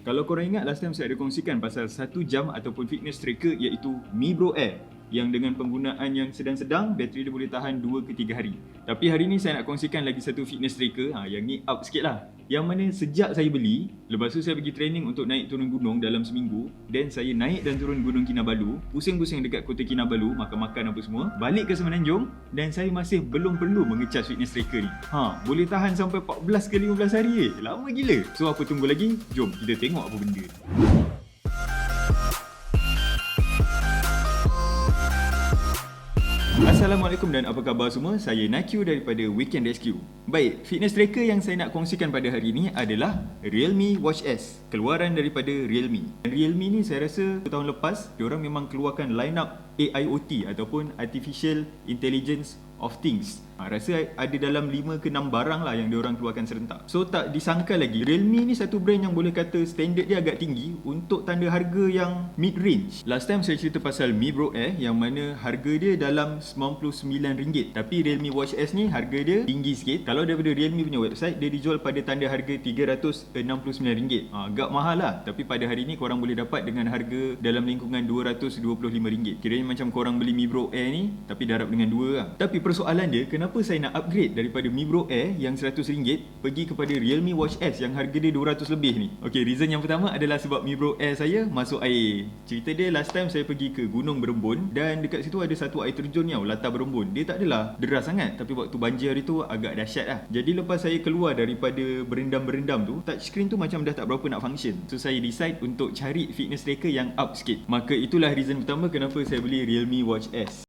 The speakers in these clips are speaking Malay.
Kalau korang ingat last time saya ada kongsikan pasal 1 jam ataupun fitness tracker iaitu Mibro Air yang dengan penggunaan yang sedang-sedang, bateri dia boleh tahan 2 ke 3 hari. Tapi hari ni saya nak kongsikan lagi satu fitness tracker, yang ni up sikit lah. Yang mana sejak saya beli, lepas tu saya pergi training untuk naik turun gunung dalam seminggu, dan saya naik dan turun gunung Kinabalu, pusing-pusing dekat kota Kinabalu, makan-makan apa semua, balik ke Semenanjung, dan saya masih belum perlu mengecas fitness tracker ni. Boleh tahan sampai 14 ke 15 hari lama gila. So apa tunggu lagi? Jom kita tengok apa benda ni. Assalamualaikum dan apa khabar semua? Saya Nakyu daripada Weekend Rescue. Baik, fitness tracker yang saya nak kongsikan pada hari ini adalah Realme Watch S, keluaran daripada Realme. Realme ni saya rasa tahun lepas diorang memang keluarkan line up AIoT ataupun Artificial Intelligence of Things. Rasa ada dalam 5 ke 6 barang lah yang diorang keluarkan serentak. So tak disangka lagi, Realme ni satu brand yang boleh kata standard dia agak tinggi untuk tanda harga yang mid-range. Last time saya cerita pasal Mibro Air yang mana harga dia dalam RM99. Tapi Realme Watch S ni harga dia tinggi sikit. Kalau daripada Realme punya website, dia dijual pada tanda harga RM369. Agak mahal lah. Tapi pada hari ni korang boleh dapat dengan harga dalam lingkungan RM225. Kiranya macam korang beli Mibro Air ni tapi darab dengan 2 lah. Tapi persoalan dia, kenapa saya nak upgrade daripada Mibro Air yang RM100 pergi kepada Realme Watch S yang harga dia 200 lebih ni? Okay, reason yang pertama adalah sebab Mibro Air saya masuk air. Cerita dia, last time saya pergi ke Gunung Berembun dan dekat situ ada satu air terjun yang latar berembun. Dia tak adalah deras sangat, tapi waktu banjir hari tu agak dahsyat lah. Jadi lepas saya keluar daripada berendam-berendam tu, touchscreen tu macam dah tak berapa nak function. So saya decide untuk cari fitness tracker yang up sikit. Maka itulah reason pertama kenapa saya beli Realme Watch S.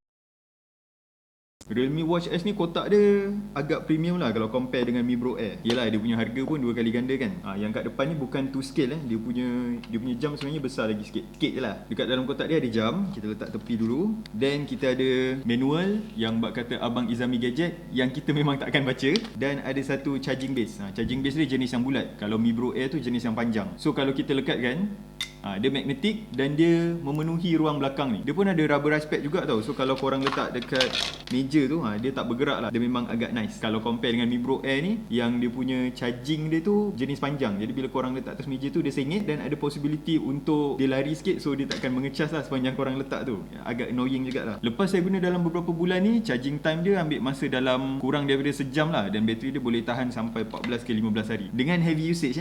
Realme Watch S ni kotak dia agak premium lah kalau compare dengan Mibro Air. Yelah, dia punya harga pun 2 kali ganda kan. Yang kat depan ni bukan to scale Dia punya jam sebenarnya besar lagi sikit. Sikit je lah. Dekat dalam kotak dia ada jam. Kita letak tepi dulu. Then kita ada manual yang bak kata Abang Izami Gadget yang kita memang takkan baca. Dan ada satu charging base. Charging base dia jenis yang bulat. Kalau Mibro Air tu jenis yang panjang. So kalau kita lekatkan, dia magnetic dan dia memenuhi ruang belakang ni. Dia pun ada rubberized pad juga tau. So kalau korang letak dekat meja tu, dia tak bergerak lah. Dia memang agak nice. Kalau compare dengan Mibro Air ni, yang dia punya charging dia tu jenis panjang. Jadi bila korang letak atas meja tu, dia sengit dan ada possibility untuk dia lari sikit. So dia takkan mengecas lah sepanjang korang letak tu. Agak annoying jugalah. Lepas saya guna dalam beberapa bulan ni, charging time dia ambil masa dalam kurang daripada sejam lah. Dan bateri dia boleh tahan sampai 14 ke 15 hari. Dengan heavy usage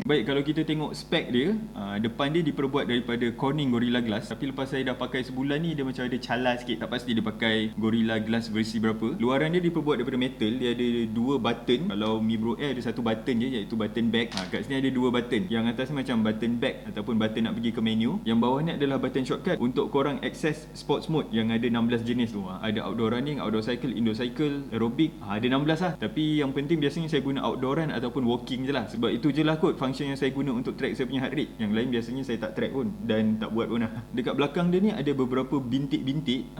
Baik, kalau kita tengok spek dia, depan dia diperbuat daripada Corning Gorilla Glass. Tapi lepas saya dah pakai sebulan ni, dia macam ada calar sikit. Tak pasti dia pakai Gorilla Glass versi berapa. Luaran dia diperbuat daripada metal. Dia ada 2 button. Kalau Mibro Air ada 1 button je, iaitu button back. Kat sini ada 2 button. Yang atas ni macam button back ataupun button nak pergi ke menu. Yang bawah ni adalah button shortcut untuk korang access sports mode yang ada 16 jenis tu. Ada outdoor running, outdoor cycle, indoor cycle, aerobic. Ada 16 lah. Tapi yang penting biasanya saya guna outdoor run ataupun walking je lah. Sebab itu je lah kot function yang saya guna untuk track saya punya heart rate. Yang lain biasanya saya tak track pun dan tak buat pun lah. Dekat belakang dia ni ada beberapa bintik-bintik.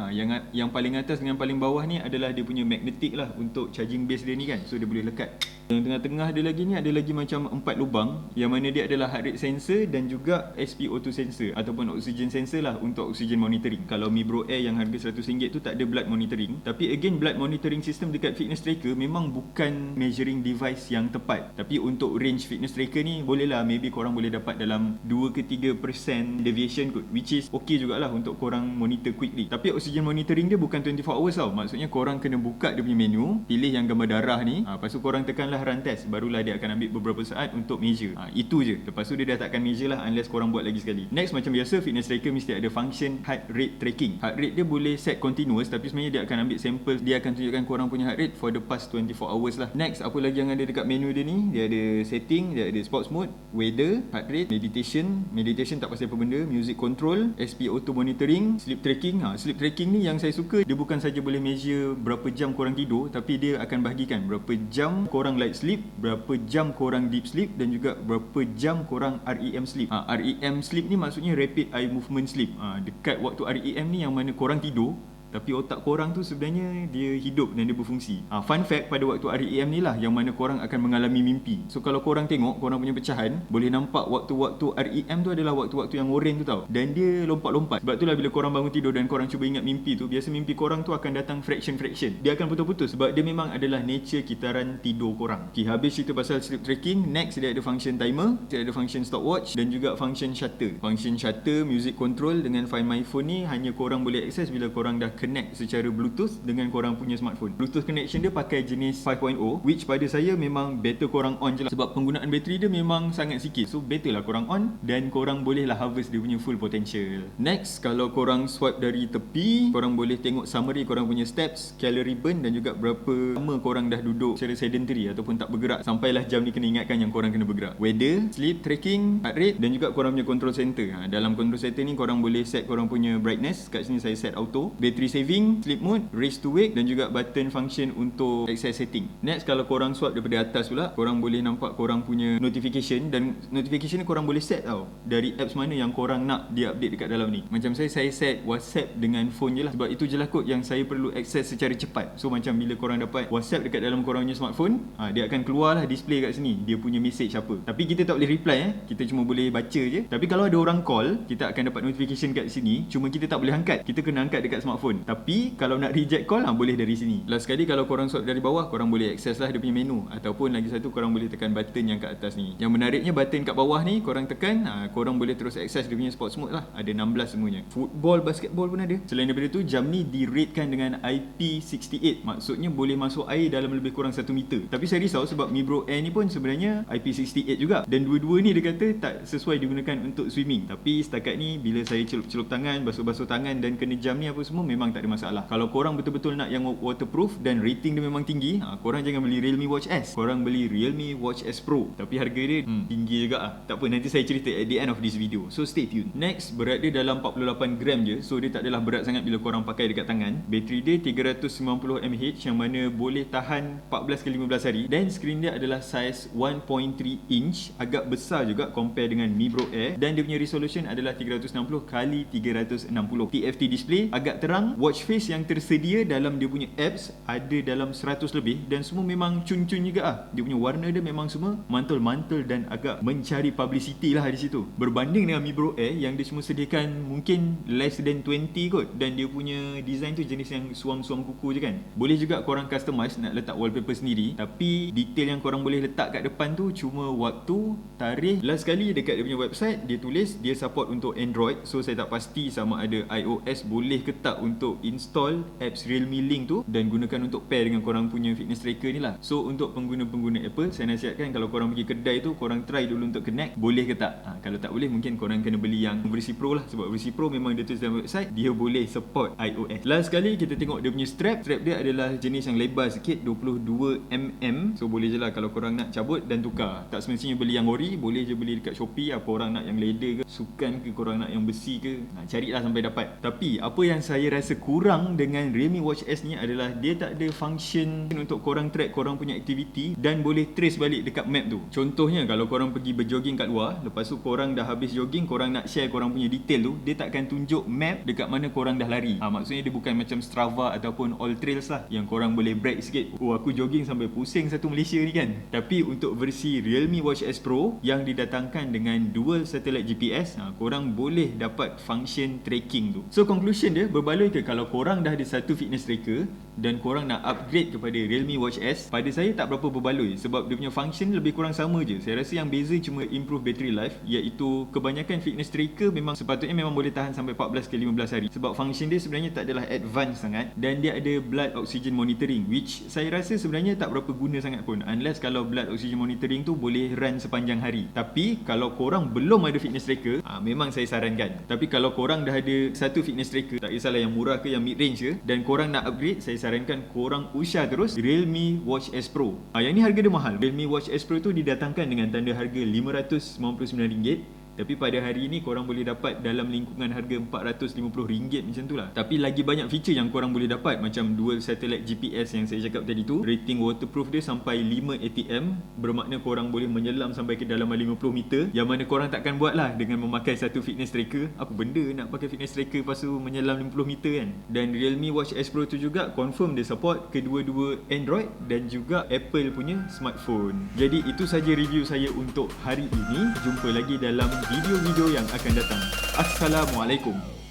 Yang paling atas dengan paling bawah ni adalah dia punya magnetic lah untuk charging base dia ni kan. So dia boleh lekat. Yang tengah-tengah dia lagi ni ada lagi macam 4 lubang yang mana dia adalah heart rate sensor dan juga SpO2 sensor ataupun oxygen sensor lah untuk oxygen monitoring. Kalau Mibro Air yang harga RM100 tu tak ada blood monitoring. Tapi again, blood monitoring system dekat fitness tracker memang bukan measuring device yang tepat. Tapi untuk range fitness tracker ni boleh lah, maybe korang boleh dapat dalam 2 ke 3% deviation kot, which is okay jugalah untuk korang monitor quickly. Tapi oxygen monitoring dia bukan 24 hours tau. Maksudnya korang kena buka dia punya menu, pilih yang gambar darah ni, lepas tu korang tekanlah run test, barulah dia akan ambil beberapa saat untuk measure. Itu je. Lepas tu dia dah takkan measure lah unless korang buat lagi sekali. Next, macam biasa fitness tracker mesti ada function heart rate tracking. Heart rate dia boleh set continuous, tapi sebenarnya dia akan ambil samples, dia akan tunjukkan korang punya heart rate for the past 24 hours lah. Next, apa lagi yang ada dekat menu dia ni? Dia ada setting, dia ada sports mode, weather, heart rate, meditation tak pasal apa benda, music control, SpO2 monitoring, sleep tracking. Sleep tracking ni yang saya suka, dia bukan saja boleh measure berapa jam korang tidur, tapi dia akan bahagikan berapa jam korang light sleep, berapa jam korang deep sleep dan juga berapa jam korang REM sleep. REM sleep ni maksudnya rapid eye movement sleep. Dekat waktu REM ni yang mana korang tidur tapi otak korang tu sebenarnya dia hidup dan dia berfungsi. Fun fact, pada waktu REM ni lah yang mana korang akan mengalami mimpi. So kalau korang tengok korang punya pecahan, boleh nampak waktu-waktu REM tu adalah waktu-waktu yang oren tu tau, dan dia lompat-lompat. Sebab itulah bila korang bangun tidur dan korang cuba ingat mimpi tu, biasa mimpi korang tu akan datang fraction-fraction. Dia akan putus-putus sebab dia memang adalah nature kitaran tidur korang. Okay, habis cerita pasal sleep tracking, next dia ada function timer, dia ada function stopwatch dan juga function shutter. Function shutter, music control dengan Find My Phone ni hanya korang boleh access bila korang dah connect secara Bluetooth dengan korang punya smartphone. Bluetooth connection dia pakai jenis 5.0, which pada saya memang better korang on je lah, sebab penggunaan bateri dia memang sangat sikit. So better lah korang on dan korang boleh lah harvest dia punya full potential. Next, kalau korang swipe dari tepi, korang boleh tengok summary korang punya steps, calorie burn dan juga berapa lama korang dah duduk secara sedentary ataupun tak bergerak, sampailah jam ni kena ingatkan yang korang kena bergerak. Weather, sleep tracking, heart rate dan juga korang punya control center. Dalam control center ni korang boleh set korang punya brightness. Kat sini saya set auto, battery saving, sleep mode, raise to wake dan juga button function untuk access setting. Next, kalau korang swipe daripada atas pula, korang boleh nampak korang punya notification, dan notification ni korang boleh set tau dari apps mana yang korang nak dia update dekat dalam ni. Macam saya set WhatsApp dengan phone je lah, sebab itu je lah kot yang saya perlu access secara cepat. So macam bila korang dapat WhatsApp dekat dalam korang punya smartphone, dia akan keluar lah display kat sini dia punya message apa. Tapi kita tak boleh reply, kita cuma boleh baca je. Tapi kalau ada orang call, kita akan dapat notification kat sini, cuma kita tak boleh angkat, kita kena angkat dekat smartphone. Tapi kalau nak reject call, boleh dari sini. Last sekali, kalau korang swipe dari bawah, korang boleh access lah dia punya menu, ataupun lagi satu, korang boleh tekan button yang kat atas ni. Yang menariknya, button kat bawah ni korang tekan, korang boleh terus access dia punya sports mode lah. Ada 16 semuanya. Football, basketball pun ada. Selain daripada tu, jam ni di-ratekan dengan IP68. Maksudnya boleh masuk air dalam lebih kurang 1 meter. Tapi saya risau sebab Mi Bro Air ni pun sebenarnya IP68 juga, dan dua-dua ni dia kata tak sesuai digunakan untuk swimming. Tapi setakat ni bila saya celup-celup tangan, basuh-basuh tangan dan kena jam ni apa semua, memang tak ada masalah. Kalau korang betul-betul nak yang waterproof dan rating dia memang tinggi, korang jangan beli Realme Watch S, korang beli Realme Watch S Pro. Tapi harga dia tinggi juga lah. Tak apa, nanti saya cerita at the end of this video, so stay tune. Next, berat dia dalam 48 gram je, so dia tak adalah berat sangat bila korang pakai dekat tangan. Bateri dia 390 mAh yang mana boleh tahan 14 ke 15 hari, dan skrin dia adalah saiz 1.3 inch, agak besar juga compare dengan Mi Bro Air, dan dia punya resolution adalah 360x360. TFT display, agak terang. Watch face yang tersedia dalam dia punya apps ada dalam 100 lebih, dan semua memang cun-cun juga lah. Dia punya warna dia memang semua mantul-mantul dan agak mencari publicity lah di situ. Berbanding dengan Mi Bro Air yang dia cuma sediakan mungkin less than 20 kot, dan dia punya design tu jenis yang suam-suam kuku je kan. Boleh juga korang customize nak letak wallpaper sendiri, tapi detail yang korang boleh letak kat depan tu cuma waktu, tarikh. Last sekali dekat dia punya website dia tulis dia support untuk Android, so saya tak pasti sama ada iOS boleh ke tak untuk install apps Realme Link tu dan gunakan untuk pair dengan korang punya fitness tracker ni lah. So untuk pengguna-pengguna Apple, saya nasihatkan kalau korang pergi kedai tu, korang try dulu untuk connect, boleh ke tak. Kalau tak boleh, mungkin korang kena beli yang versi Pro lah, sebab versi Pro memang dia tulis dalam website dia boleh support iOS. Last sekali kita tengok dia punya strap. Strap dia adalah jenis yang lebar sikit, 22mm, so boleh je lah kalau korang nak cabut dan tukar. Tak semestinya beli yang ori, boleh je beli dekat Shopee. Apa orang nak yang leather ke, sukan ke, korang nak yang besi ke, carilah sampai dapat. Tapi apa yang saya rasa kurang dengan Realme Watch S ni adalah dia tak ada function untuk korang track korang punya aktiviti dan boleh trace balik dekat map tu. Contohnya kalau korang pergi berjoging kat luar, lepas tu korang dah habis jogging, korang nak share korang punya detail tu, dia takkan tunjuk map dekat mana korang dah lari. Maksudnya dia bukan macam Strava ataupun All Trails lah yang korang boleh brag sikit, oh aku jogging sampai pusing satu Malaysia ni kan. Tapi untuk versi Realme Watch S Pro yang didatangkan dengan dual satellite GPS, korang boleh dapat function tracking tu. So conclusion dia, berbaloi ke kalau korang dah ada satu fitness tracker dan korang nak upgrade kepada Realme Watch S, pada saya tak berapa berbaloi sebab dia punya function lebih kurang sama je. Saya rasa yang beza cuma improve battery life, iaitu kebanyakan fitness tracker memang sepatutnya memang boleh tahan sampai 14 ke 15 hari sebab function dia sebenarnya tak adalah advance sangat, dan dia ada blood oxygen monitoring, which saya rasa sebenarnya tak berapa guna sangat pun, unless kalau blood oxygen monitoring tu boleh run sepanjang hari. Tapi kalau korang belum ada fitness tracker, memang saya sarankan. Tapi kalau korang dah ada satu fitness tracker, tak kisahlah yang murah ke yang mid range ke, dan korang nak upgrade, saya sarankan korang usah terus Realme Watch S Pro. Yang ni harga dia mahal. Realme Watch S Pro tu didatangkan dengan tanda harga RM599, Tapi pada hari ni korang boleh dapat dalam lingkungan harga RM450 macam tu lah. Tapi lagi banyak feature yang korang boleh dapat, macam dual satellite GPS yang saya cakap tadi tu. Rating waterproof dia sampai 5 ATM, bermakna korang boleh menyelam sampai ke dalam 50 meter, yang mana korang takkan buat lah dengan memakai satu fitness tracker. Apa benda nak pakai fitness tracker lepas tu menyelam 50 meter kan. Dan Realme Watch S Pro tu juga confirm dia support kedua-dua Android dan juga Apple punya smartphone. Jadi itu saja review saya untuk hari ini. Jumpa lagi dalam video-video yang akan datang. Assalamualaikum.